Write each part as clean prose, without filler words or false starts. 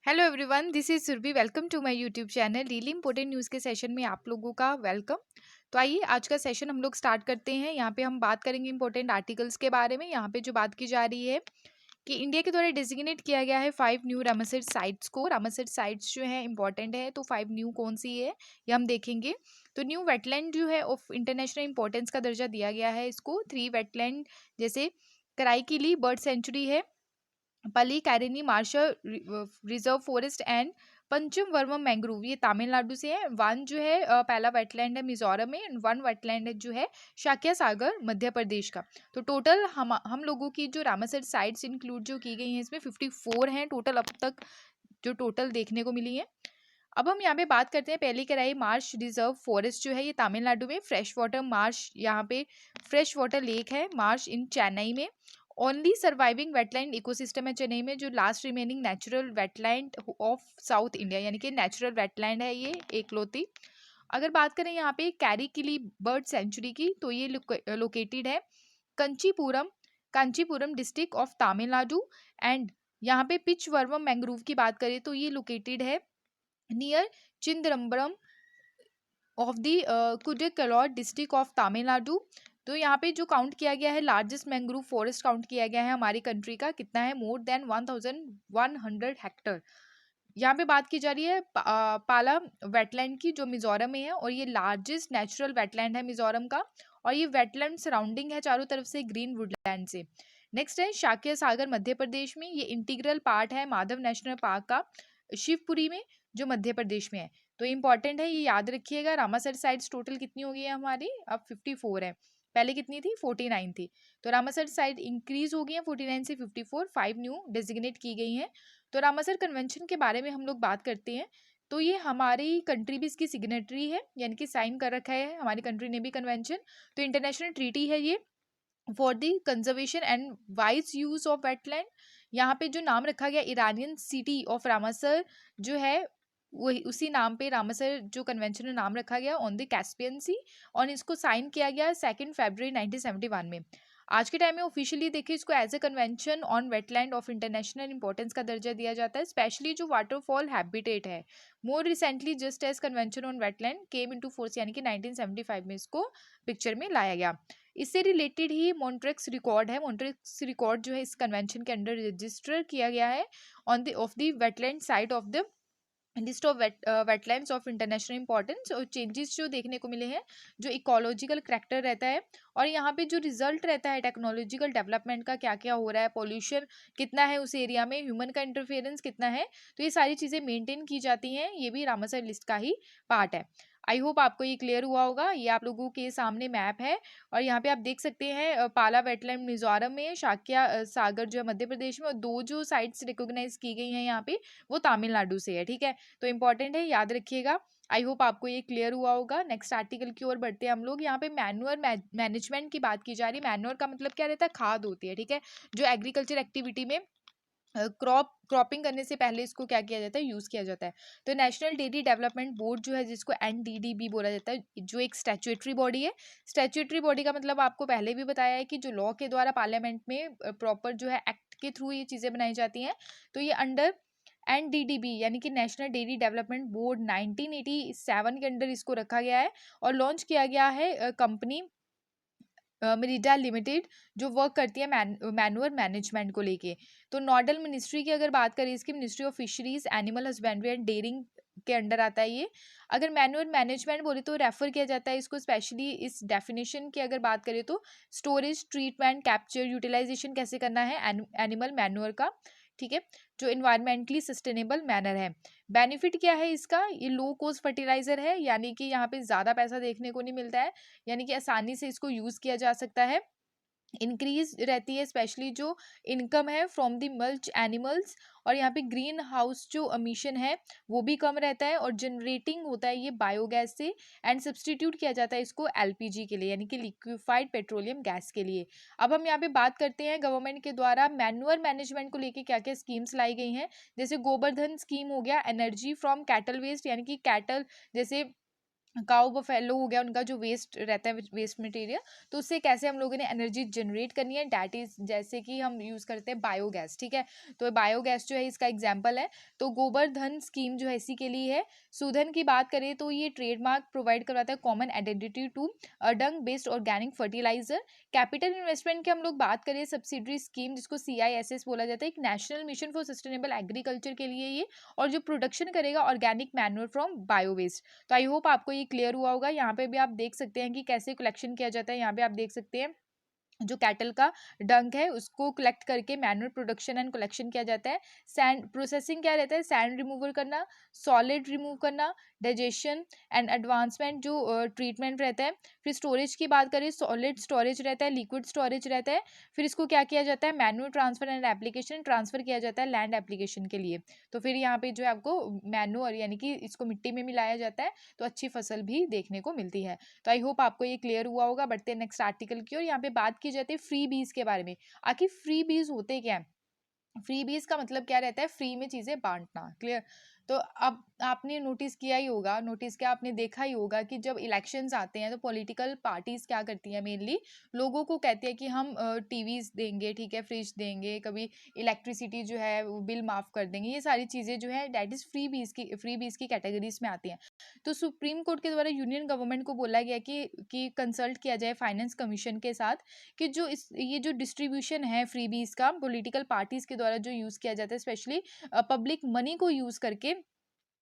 Hello everyone, this is Surabhi. Welcome to my YouTube channel. Really important news के session में आप लोगों का वेलकम। तो आइए आज का सेशन हम लोग स्टार्ट करते हैं। यहाँ पे हम बात करेंगे इंपॉर्टेंट आर्टिकल्स के बारे में। यहाँ पे जो बात की जा रही है कि इंडिया के द्वारा डिजिग्नेट किया गया है 5 न्यू रामसर साइट्स को। रामसर साइट्स जो है इंपॉर्टेंट है, तो 5 न्यू कौन सी है ये हम देखेंगे। तो न्यू वेटलैंड जो है ऑफ इंटरनेशनल इंपॉर्टेंस का दर्जा दिया गया है इसको। 3 वेटलैंड जैसे कराईकिली बर्ड सेंचुरी है, Pallikaranai marshal reserve forest and Pichavaram mangrove, ये तमिलनाडु से है। वन जो है पहला वेटलैंड है मिजोरम में, एंड वन वेटलैंड है जो है शाक्या सागर मध्य प्रदेश का। तो टोटल हम लोगों की जो रामासर साइट्स इंक्लूड जो की गई हैं इसमें 54 हैं टोटल अब तक जो टोटल देखने को मिली है। अब हम यहाँ पे बात करते हैं पहली कराई मार्श रिजर्व फॉरेस्ट जो है ये तमिलनाडु में। फ्रेश वाटर मार्श, यहाँ पे फ्रेश वाटर लेक है मार्श इन चेन्नई में। ओनली सर्वाइविंग वेटलैंड इकोसिस्टम है चेन्नई में, जो last remaining natural wetland of south India, यानी कि नेचुरल वेटलैंड है ये एकलौती। अगर बात करें यहाँ पे कैरी किली बर्ड सेंचुरी की, तो ये लोकेटेड है Kanchipuram Kanchipuram district of Tamil Nadu. And यहाँ पे पिच वर्वम मैंग्रोव की बात करें तो ये लोकेटेड है near Chidambaram of the Cuddalore district of Tamil Nadu. तो यहाँ पे जो काउंट किया गया है लार्जेस्ट मैंग्रोव फॉरेस्ट काउंट किया गया है हमारी कंट्री का, कितना है, मोर देन 1100 हेक्टर। यहाँ पे बात की जा रही है पाला वेटलैंड की जो मिजोरम में है, और ये लार्जेस्ट नेचुरल वेटलैंड है मिजोरम का। और ये वेटलैंड सराउंडिंग है चारों तरफ से ग्रीन वुडलैंड से। नेक्स्ट है शाक्य सागर मध्य प्रदेश में, ये इंटीग्रल पार्ट है माधव नेशनल पार्क का शिवपुरी में जो मध्य प्रदेश में है। तो इंपॉर्टेंट है, ये याद रखिएगा। रामासर साइट्स टोटल कितनी हो गई है हमारी, अब 54 है, पहले कितनी थी, 49 थी। तो रामासर साइट इंक्रीज हो गई है 49 से 54, 5 न्यू डेजिग्नेट की गई हैं। तो रामासर कन्वेंशन के बारे में हम लोग बात करते हैं। तो ये हमारी कंट्री भी इसकी सिग्नेटरी है, यानी कि साइन कर रखा है हमारी कंट्री ने भी कन्वेंशन। तो इंटरनेशनल ट्रीटी है ये for the conservation and wise use of wetland. यहाँ पे जो नाम रखा गया ईरानियन सिटी ऑफ रामासर जो है, वही उसी नाम पे रामासर जो कन्वेंशन में नाम रखा गया ऑन द कैस्पियन सी। और इसको साइन किया गया 2 फरवरी 1971 में। आज के टाइम में ऑफिशियली देखिए इसको as a convention on wetland of international importance का दर्जा दिया जाता है, स्पेशली जो वाटरफॉल हैबिटेट है। More recently just as convention on wetland came into force, यानी कि 1975 में इसको पिक्चर में लाया गया। इससे रिलेटेड ही मॉन्ट्रेक्स रिकॉर्ड है। मॉन्ट्रेक्स रिकॉर्ड जो है इस कन्वेंशन के अंडर रजिस्टर किया गया है on the of the wetland site of the list of wetlands of international importance. और चेंजेस जो देखने को मिले हैं, जो इकोलॉजिकल करेक्टर रहता है, और यहाँ पे जो रिजल्ट रहता है टेक्नोलॉजिकल डेवलपमेंट का, क्या क्या हो रहा है, पॉल्यूशन कितना है उस एरिया में, ह्यूमन का इंटरफेरेंस कितना है, तो ये सारी चीज़ें मेंटेन की जाती हैं। ये भी रामासर लिस्ट का ही पार्ट है। आई होप आपको ये क्लियर हुआ होगा। ये आप लोगों के सामने मैप है, और यहाँ पे आप देख सकते हैं पाला वेटलैंड मिजोरम में, शाक्या सागर जो है मध्य प्रदेश में, और दो जो साइट्स रिकॉग्नाइज की गई हैं यहाँ पे वो तमिलनाडु से है। ठीक है, तो इंपॉर्टेंट है, याद रखिएगा। आई होप आपको ये क्लियर हुआ होगा। नेक्स्ट आर्टिकल की ओर बढ़ते हैं हम लोग। यहाँ पे मैन्युअर मैनेजमेंट की बात की जा रही है। मैन्युअर का मतलब क्या रहता है, खाद होती है। ठीक है, जो एग्रीकल्चर एक्टिविटी में क्रॉपिंग करने से पहले इसको क्या किया जाता है, यूज किया जाता है। तो नेशनल डेयरी डेवलपमेंट बोर्ड जो है, जिसको एनडीडीबी बोला जाता है, जो एक स्टैट्यूटरी बॉडी है। स्टैट्यूटरी बॉडी का मतलब आपको पहले भी बताया है कि जो लॉ के द्वारा पार्लियामेंट में प्रॉपर जो है एक्ट के थ्रू ये चीजें बनाई जाती हैं। तो ये अंडर एनडीडीबी यानी कि नेशनल डेयरी डेवलपमेंट बोर्ड 1987 के अंडर इसको रखा गया है, और लॉन्च किया गया है कंपनी मेरिडा लिमिटेड, जो वर्क करती है मैनुअल मैनेजमेंट को लेके। तो नोडल मिनिस्ट्री की अगर बात करें, इसकी ministry of fisheries animal husbandry and dairying के अंडर आता है ये। अगर मैनुअल मैनेजमेंट बोले तो रेफर किया जाता है इसको, स्पेशली इस डेफिनेशन की अगर बात करें तो स्टोरेज, ट्रीटमेंट, कैप्चर, यूटिलाइजेशन कैसे करना है एनिमल मैनुअर का। ठीक है, जो इन्वायरमेंटली सस्टेनेबल मैनर है। बेनिफिट क्या है इसका, ये लो कॉस्ट फर्टिलाइजर है, यानी कि यहाँ पे ज़्यादा पैसा देखने को नहीं मिलता है, यानी कि आसानी से इसको यूज़ किया जा सकता है। इंक्रीज रहती है स्पेशली जो इनकम है फ्रॉम द मल्च एनिमल्स, और यहाँ पे ग्रीन हाउस जो अमीशन है वो भी कम रहता है, और जनरेटिंग होता है ये बायोगैस से, एंड सब्सटीट्यूट किया जाता है इसको एलपीजी के लिए, यानी कि लिक्विफाइड पेट्रोलियम गैस के लिए। अब हम यहाँ पे बात करते हैं गवर्नमेंट के द्वारा मैनुअर मैनेजमेंट को लेके क्या क्या स्कीम्स लाई गई हैं। जैसे गोबर्धन स्कीम हो गया, एनर्जी फ्रॉम कैटल वेस्ट, यानी कि कैटल जैसे काऊ बफेलो हो गया, उनका जो वेस्ट रहता है वेस्ट मटेरियल, तो उससे कैसे हम लोगों ने एनर्जी जनरेट करनी है, डैट इज जैसे कि हम यूज करते हैं बायोगैस, ठीक है। तो बायोगैस जो है इसका एग्जांपल है। तो गोबर स्कीम जो है इसी के लिए है। सूधन की बात करें तो ये ट्रेडमार्क प्रोवाइड करवाता है common identity to dung based organic fertiliser. Capital investment की हम लोग बात करें, सब्सिडरी स्कीम जिसको CISS बोला जाता है, एक national mission for sustainable agriculture के लिए ये, और जो प्रोडक्शन करेगा organic manure from bio waste. तो आई होप आपको ये क्लियर हुआ होगा। यहाँ पे भी आप देख सकते हैं कि कैसे कलेक्शन किया जाता है। यहाँ पे आप देख सकते हैं जो कैटल का डंक है उसको कलेक्ट करके मैनुअल प्रोडक्शन एंड कलेक्शन किया जाता है। सैंड प्रोसेसिंग क्या रहता है, सैंड रिमूवल करना, सॉलिड रिमूव करना, डाइजेशन एंड एडवांसमेंट जो ट्रीटमेंट रहता है। फिर स्टोरेज की बात करें, सॉलिड स्टोरेज रहता है, लिक्विड स्टोरेज रहता है। फिर इसको क्या किया जाता है, manual transfer and application, transfer किया जाता है लैंड एप्लीकेशन के लिए। तो फिर यहाँ पे जो है आपको मैनुअल यानी कि इसको मिट्टी में मिलाया जाता है, तो अच्छी फसल भी देखने को मिलती है। तो आई होप आपको ये क्लियर हुआ होगा। बढ़ते हैं नेक्स्ट आर्टिकल की और यहाँ पे बात की जाती है फ्री बीज के बारे में। आखिर फ्री बीज होते क्या है? फ्री बीज का मतलब क्या रहता है, फ्री में चीजें बांटना, क्लियर। तो अब आपने नोटिस किया ही होगा, नोटिस क्या आपने देखा ही होगा कि जब इलेक्शंस आते हैं तो पॉलिटिकल पार्टीज क्या करती हैं, मेनली लोगों को कहती है कि हम टीवीज देंगे, ठीक है, फ्रिज देंगे, कभी इलेक्ट्रिसिटी जो है वो बिल माफ कर देंगे। ये सारी चीजें जो है डेट इज फ्री बीज की कैटेगरीज में आती हैं। तो सुप्रीम कोर्ट के द्वारा यूनियन गवर्नमेंट को बोला गया कि कंसल्ट किया जाए फाइनेंस कमीशन के साथ कि जो ये जो डिस्ट्रीब्यूशन है फ्रीबीज का पॉलिटिकल पार्टीज के द्वारा जो यूज किया जाता है, स्पेशली पब्लिक मनी को यूज करके,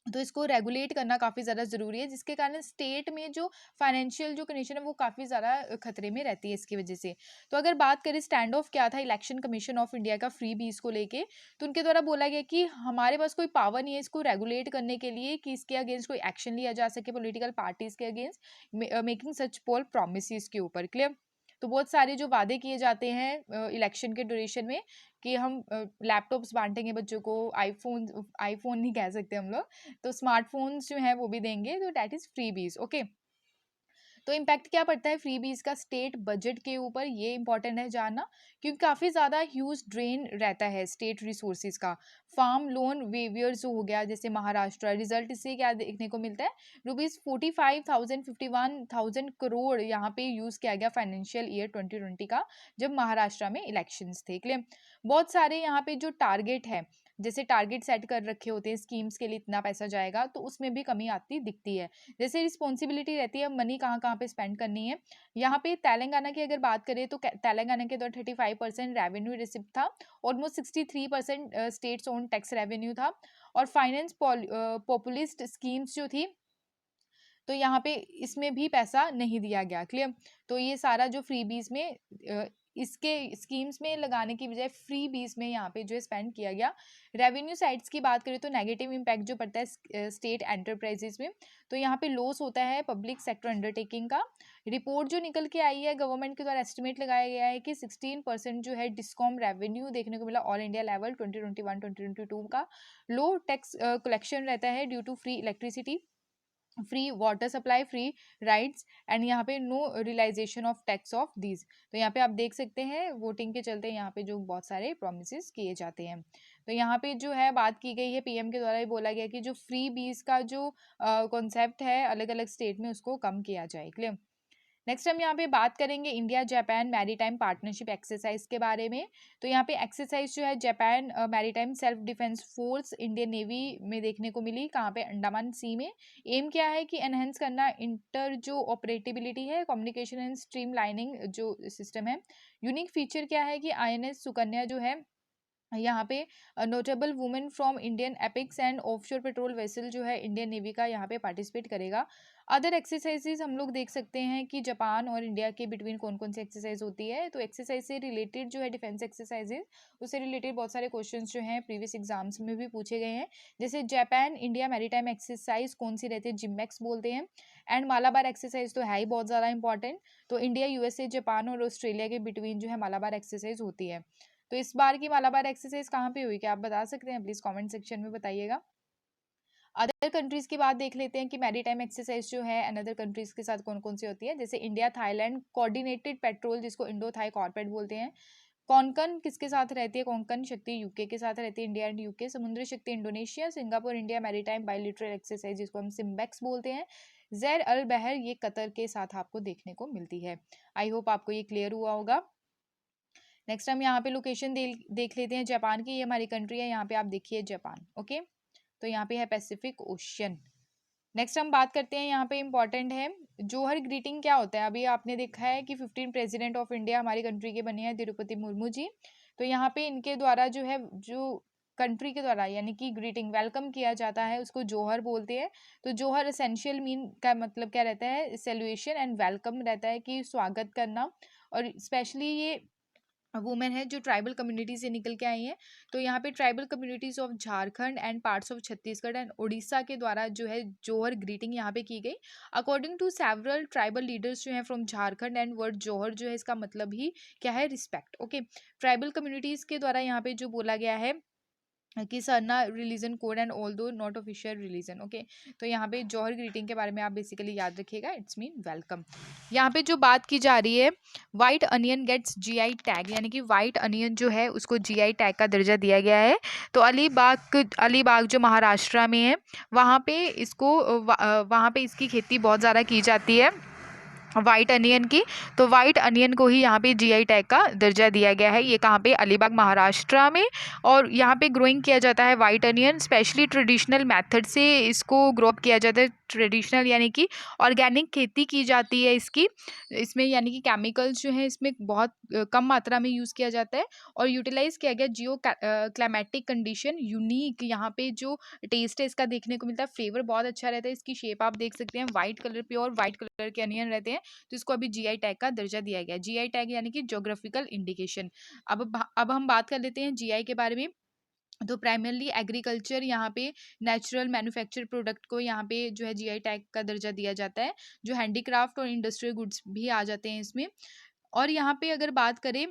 तो इसको रेगुलेट करना काफ़ी ज़्यादा ज़रूरी है, जिसके कारण स्टेट में जो फाइनेंशियल जो कंडीशन है वो काफ़ी ज़्यादा खतरे में रहती है इसकी वजह से। तो अगर बात करें स्टैंड ऑफ क्या था इलेक्शन कमीशन ऑफ इंडिया का फ्री बीज को लेके, तो उनके द्वारा बोला गया कि हमारे पास कोई पावर नहीं है इसको रेगुलेट करने के लिए कि इसके अगेंस्ट कोई एक्शन लिया जा सके पॉलिटिकल पार्टीज के अगेंस्ट मेकिंग सच पोल प्रोमिस के ऊपर, क्लियर। तो बहुत सारे जो वादे किए जाते हैं इलेक्शन के ड्यूरेशन में कि हम लैपटॉप्स बांटेंगे बच्चों को, आईफोन आईफोन नहीं कह सकते हम लोग, तो स्मार्टफोन्स जो है वो भी देंगे, तो डैट इज फ्री बीज, ओके। तो इम्पैक्ट क्या पड़ता है फ्री बीज का स्टेट बजट के ऊपर, ये इंपॉर्टेंट है जानना, क्योंकि काफ़ी ज़्यादा ह्यूज ड्रेन रहता है स्टेट रिसोर्सेज का। फार्म लोन वेवियर्स जो हो गया जैसे महाराष्ट्र, रिजल्ट इससे क्या देखने को मिलता है, ₹45,000 51,000 करोड़ यहाँ पे यूज़ किया गया फाइनेंशियल ईयर 2020 का, जब महाराष्ट्र में इलेक्शंस थे, क्लियर। बहुत सारे यहाँ पे जो टारगेट है, जैसे टारगेट सेट कर रखे होते हैं स्कीम्स के लिए इतना पैसा जाएगा, तो उसमें भी कमी आती दिखती है। जैसे रिस्पॉन्सिबिलिटी रहती है मनी कहाँ कहाँ पे स्पेंड करनी है। यहाँ पे तेलंगाना की अगर बात करें तो तेलंगाना के अंदर 35% रेवेन्यू रिसिप्ट था, almost 63% states own tax revenue था, और फाइनेंस पॉपुलिस्ट स्कीम्स जो थी, तो यहाँ पे इसमें भी पैसा नहीं दिया गया, क्लियर। तो ये सारा जो फ्री बीज में इसके स्कीम्स में लगाने की बजाय फ्री बीज में यहाँ पे जो है स्पेंड किया गया। रेवेन्यू साइड्स की बात करें तो नेगेटिव इम्पैक्ट जो पड़ता है स्टेट एंटरप्राइजेस में, तो यहाँ पे लॉस होता है पब्लिक सेक्टर अंडरटेकिंग का। रिपोर्ट जो निकल के आई है गवर्नमेंट के द्वारा एस्टिमेट लगाया गया है कि 16% जो है डिस्कॉम रेवेन्यू देखने को मिला ऑल इंडिया लेवल 2021-2022 का। लो टैक्स कलेक्शन रहता है due to free electricity, free water supply, free rides, and यहाँ पे no realisation of tax of these. तो यहाँ पे आप देख सकते हैं वोटिंग के चलते यहाँ पे जो बहुत सारे प्रोमिस किए जाते हैं। तो यहाँ पे जो है बात की गई है पीएम के द्वारा भी बोला गया कि जो फ्री बीज का जो कॉन्सेप्ट है अलग अलग स्टेट में उसको कम किया जाए, क्लियर। नेक्स्ट हम यहाँ पे बात करेंगे India Japan maritime partnership exercise के बारे में। तो यहाँ पे एक्सरसाइज जो है Japan maritime self defence force Indian navy में देखने को मिली, कहाँ पे, अंडमान सी में। एम क्या है कि एनहेंस करना इंटर जो ऑपरेटिबिलिटी है, कम्युनिकेशन एंड स्ट्रीम लाइनिंग जो सिस्टम है। यूनिक फीचर क्या है कि INS सुकन्या जो है यहाँ पे notable women from Indian epics and offshore patrol vessel जो है इंडियन नेवी का यहाँ पे पार्टिसिपेट करेगा। अदर एक्सरसाइजेज हम लोग देख सकते हैं कि जापान और इंडिया के बिटवीन कौन कौन सी एक्सरसाइज होती है। तो एक्सरसाइज से रिलेटेड जो है डिफेंस एक्सरसाइजेज, उससे रिलेटेड बहुत सारे क्वेश्चंस जो हैं प्रीवियस एग्जाम्स में भी पूछे गए हैं। जैसे जापान इंडिया मैरीटाइम एक्सरसाइज कौन सी रहती है, जिमैक्स बोलते हैं। एंड मालाबार एक्सरसाइज तो है ही बहुत ज़्यादा इंपॉर्टेंट। तो इंडिया USA जापान और ऑस्ट्रेलिया के बिटवीन जो है मालाबार एक्सरसाइज होती है। तो इस बार की मालाबार एक्सरसाइज कहाँ पे हुई, क्या आप बता सकते हैं, प्लीज कमेंट सेक्शन में बताइएगा। अदर कंट्रीज की बात देख लेते हैं कि मैरीटाइम एक्सरसाइज जो है अनदर कंट्रीज के साथ कौन कौन सी होती है। जैसे इंडिया थाईलैंड कोऑर्डिनेटेड पेट्रोल जिसको इंडो थाई कॉर्पोरेट बोलते हैं। कोंकण किसके साथ रहती है, कोंकण शक्ति यूके के साथ रहती है, इंडिया एंड यूके। समुद्री शक्ति Indonesia, Singapore India maritime bilateral exercise जिसको हम सिम्बेक्स बोलते हैं। ज़ैर अल बहर ये कतर के साथ आपको देखने को मिलती है। आई होप आपको ये क्लियर हुआ होगा। नेक्स्ट हम यहाँ पे लोकेशन देख लेते हैं जापान की। ये हमारी कंट्री है, यहाँ पे आप देखिए जापान। ओके, तो यहाँ पे है पैसिफिक ओशियन। नेक्स्ट हम बात करते हैं, यहाँ पे इम्पॉर्टेंट है जोहर ग्रीटिंग क्या होता है। अभी आपने देखा है कि 15 प्रेसिडेंट ऑफ इंडिया हमारी कंट्री के बने हैं, द्रौपदी मुर्मू जी। तो यहाँ पे इनके द्वारा जो है, जो कंट्री के द्वारा यानी कि ग्रीटिंग वेलकम किया जाता है, उसको जोहर बोलते हैं। तो जोहर एसेंशियल मीन का मतलब क्या रहता है, सेल्यूशन एंड वेलकम रहता है कि स्वागत करना। और स्पेशली ये वुमेन है जो ट्राइबल कम्युनिटी से निकल के आई हैं। तो यहाँ पे tribal communities of Jharkhand and parts of Chhattisgarh and Orissa के द्वारा जो है जोहर ग्रीटिंग यहाँ पे की गई। According to several tribal leaders जो है from Jharkhand, and word Johar जो है इसका मतलब ही क्या है, रिस्पेक्ट। ओके, ट्राइबल कम्युनिटीज के द्वारा यहाँ पे जो बोला गया है कि Sarna religion code and all दो नॉट ऑफिशियल रिलीजन। ओके, तो यहाँ पे जौहर ग्रीटिंग के बारे में आप बेसिकली याद रखिएगा, इट्स मीन वेलकम। यहाँ पे जो बात की जा रही है, white onion gets GI tag, यानी कि वाइट अनियन जो है उसको जीआई टैग का दर्जा दिया गया है। तो अलीबाग जो महाराष्ट्र में है, वहाँ पे वहाँ पे इसकी खेती बहुत ज़्यादा की जाती है, वाइट अनियन की। तो वाइट अनियन को ही यहाँ पे जीआई टैग का दर्जा दिया गया है। ये कहाँ पे, अलीबाग महाराष्ट्र में। और यहाँ पे ग्रोइंग किया जाता है white onion, specially traditional method से इसको ग्रो अप किया जाता है। ट्रेडिशनल यानी कि ऑर्गेनिक खेती की जाती है इसकी। इसमें यानी कि केमिकल्स जो है इसमें बहुत कम मात्रा में यूज़ किया जाता है। और यूटिलाइज किया गया जियो क्लाइमेटिक कंडीशन, यूनिक यहाँ पे जो टेस्ट है इसका देखने को मिलता है। फ्लेवर बहुत अच्छा रहता है, इसकी शेप आप देख सकते हैं, white colour, pure white colour के अनियन रहते हैं। तो इसको अभी जीआई टैग का दर्जा दिया गया है। जीआई टैग यानी कि ज्योग्राफिकल इंडिकेशन। अब हम बात कर लेते हैं जीआई के बारे में। तो प्राइमरली एग्रीकल्चर, यहाँ पे नेचुरल मैन्युफैक्चर प्रोडक्ट को यहाँ पे जो है जीआई टैग का दर्जा दिया जाता है। जो हैंडीक्राफ्ट और इंडस्ट्रियल गुड्स भी आ जाते हैं इसमें। और यहाँ पे अगर बात करें,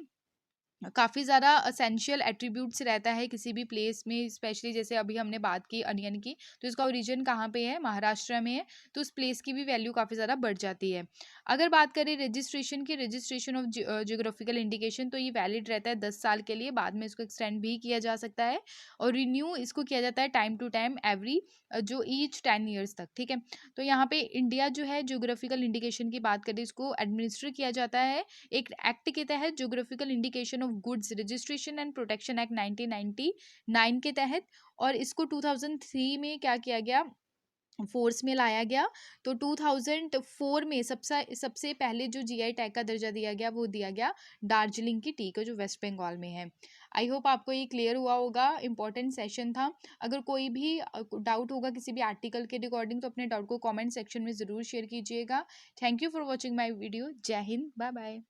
काफ़ी ज़्यादा असेंशियल एट्रीब्यूट्स रहता है किसी भी प्लेस में, स्पेशली जैसे अभी हमने बात की अनियन की, तो इसका ओरिजिन कहाँ पे है, महाराष्ट्र में है। तो उस प्लेस की भी वैल्यू काफ़ी ज़्यादा बढ़ जाती है। अगर बात करें रजिस्ट्रेशन की, रजिस्ट्रेशन ऑफ जियोग्राफिकल इंडिकेशन, तो ये वैलिड रहता है 10 साल के लिए, बाद में इसको एक्सटेंड भी किया जा सकता है। और रिन्यू इसको किया जाता है टाइम टू टाइम, एवरी जो ईच 10 ईयर्स तक। ठीक है, तो यहाँ पे इंडिया जो है जियोग्राफिकल इंडिकेशन की बात करें, इसको एडमिनिस्टर किया जाता है एक एक्ट के तहत, geographical indication of goods registration and protection act 1999 के तहत। और इसको 2003 में क्या किया गया, फोर्स में लाया गया। तो 2004 में सबसे पहले जो जीआई टैग का दर्जा दिया गया, वो दिया गया दार्जिलिंग की टी को, जो वेस्ट बंगाल में है। आई होप आपको ये क्लियर हुआ होगा, इंपॉर्टेंट सेशन था। अगर कोई भी डाउट होगा किसी भी आर्टिकल के रिगार्डिंग, तो अपने डाउट को कमेंट सेक्शन में ज़रूर शेयर कीजिएगा। Thank you for watching my video. जय हिंद, बाय बाय।